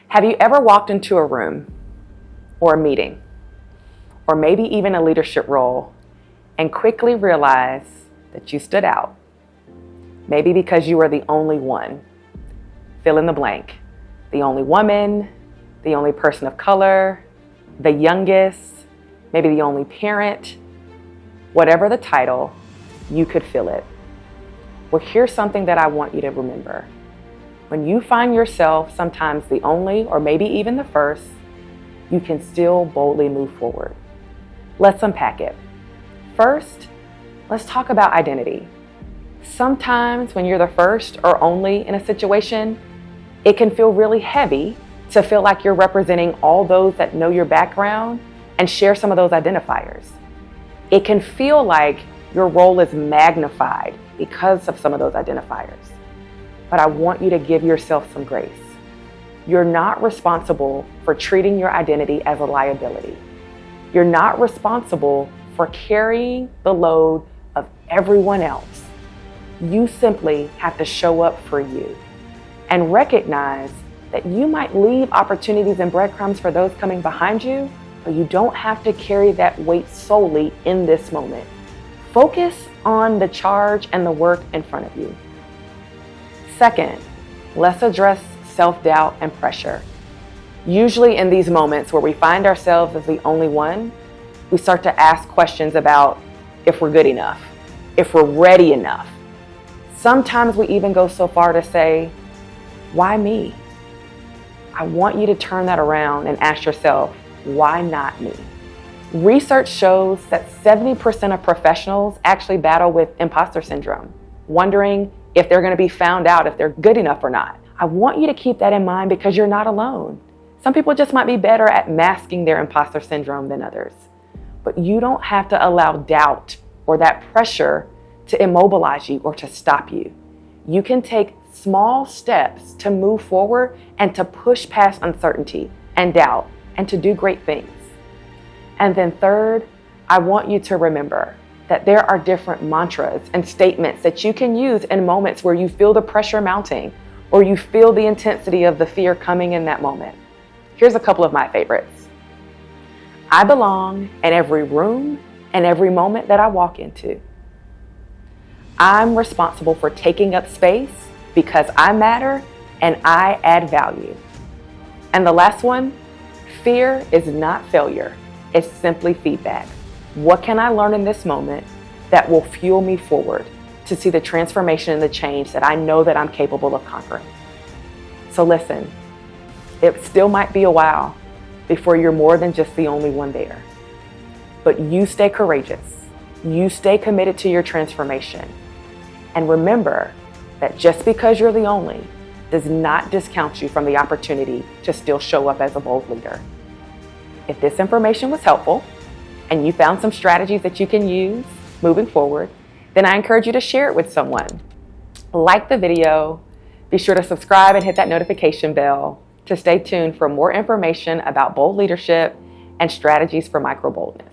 Have you ever walked into a room or a meeting, or maybe even a leadership role, and quickly realized that you stood out? Maybe because you were the only one. Fill in the blank. The only woman, the only person of color, the youngest, maybe the only parent. Whatever the title, you could fill it. Well, here's something that I want you to remember. When you find yourself sometimes the only or maybe even the first, you can still boldly move forward. Let's unpack it. First, let's talk about identity. Sometimes when you're the first or only in a situation, it can feel really heavy to feel like you're representing all those that know your background and share some of those identifiers. It can feel like your role is magnified because of some of those identifiers. But I want you to give yourself some grace. You're not responsible for treating your identity as a liability. You're not responsible for carrying the load of everyone else. You simply have to show up for you and recognize that you might leave opportunities and breadcrumbs for those coming behind you, but you don't have to carry that weight solely in this moment. Focus on the charge and the work in front of you. Second, let's address self-doubt and pressure. Usually in these moments where we find ourselves as the only one, we start to ask questions about if we're good enough, if we're ready enough. Sometimes we even go so far to say, why me? I want you to turn that around and ask yourself, why not me? Research shows that 70% of professionals actually battle with imposter syndrome, wondering if they're going to be found out if they're good enough or not. I want you to keep that in mind because you're not alone. Some people just might be better at masking their imposter syndrome than others. But you don't have to allow doubt or that pressure to immobilize you or to stop you. You can take small steps to move forward and to push past uncertainty and doubt and to do great things. And then third, I want you to remember that there are different mantras and statements that you can use in moments where you feel the pressure mounting or you feel the intensity of the fear coming in that moment. Here's a couple of my favorites. I belong in every room and every moment that I walk into. I'm responsible for taking up space because I matter and I add value. And the last one, fear is not failure. It's simply feedback. What can I learn in this moment that will fuel me forward to see the transformation and the change that I know that I'm capable of conquering? So listen, it still might be a while before you're more than just the only one there. But you stay courageous. You stay committed to your transformation. And remember that just because you're the only does not discount you from the opportunity to still show up as a bold leader. If this information was helpful and you found some strategies that you can use moving forward, then I encourage you to share it with someone. Like the video, be sure to subscribe and hit that notification bell to stay tuned for more information about bold leadership and strategies for micro boldness.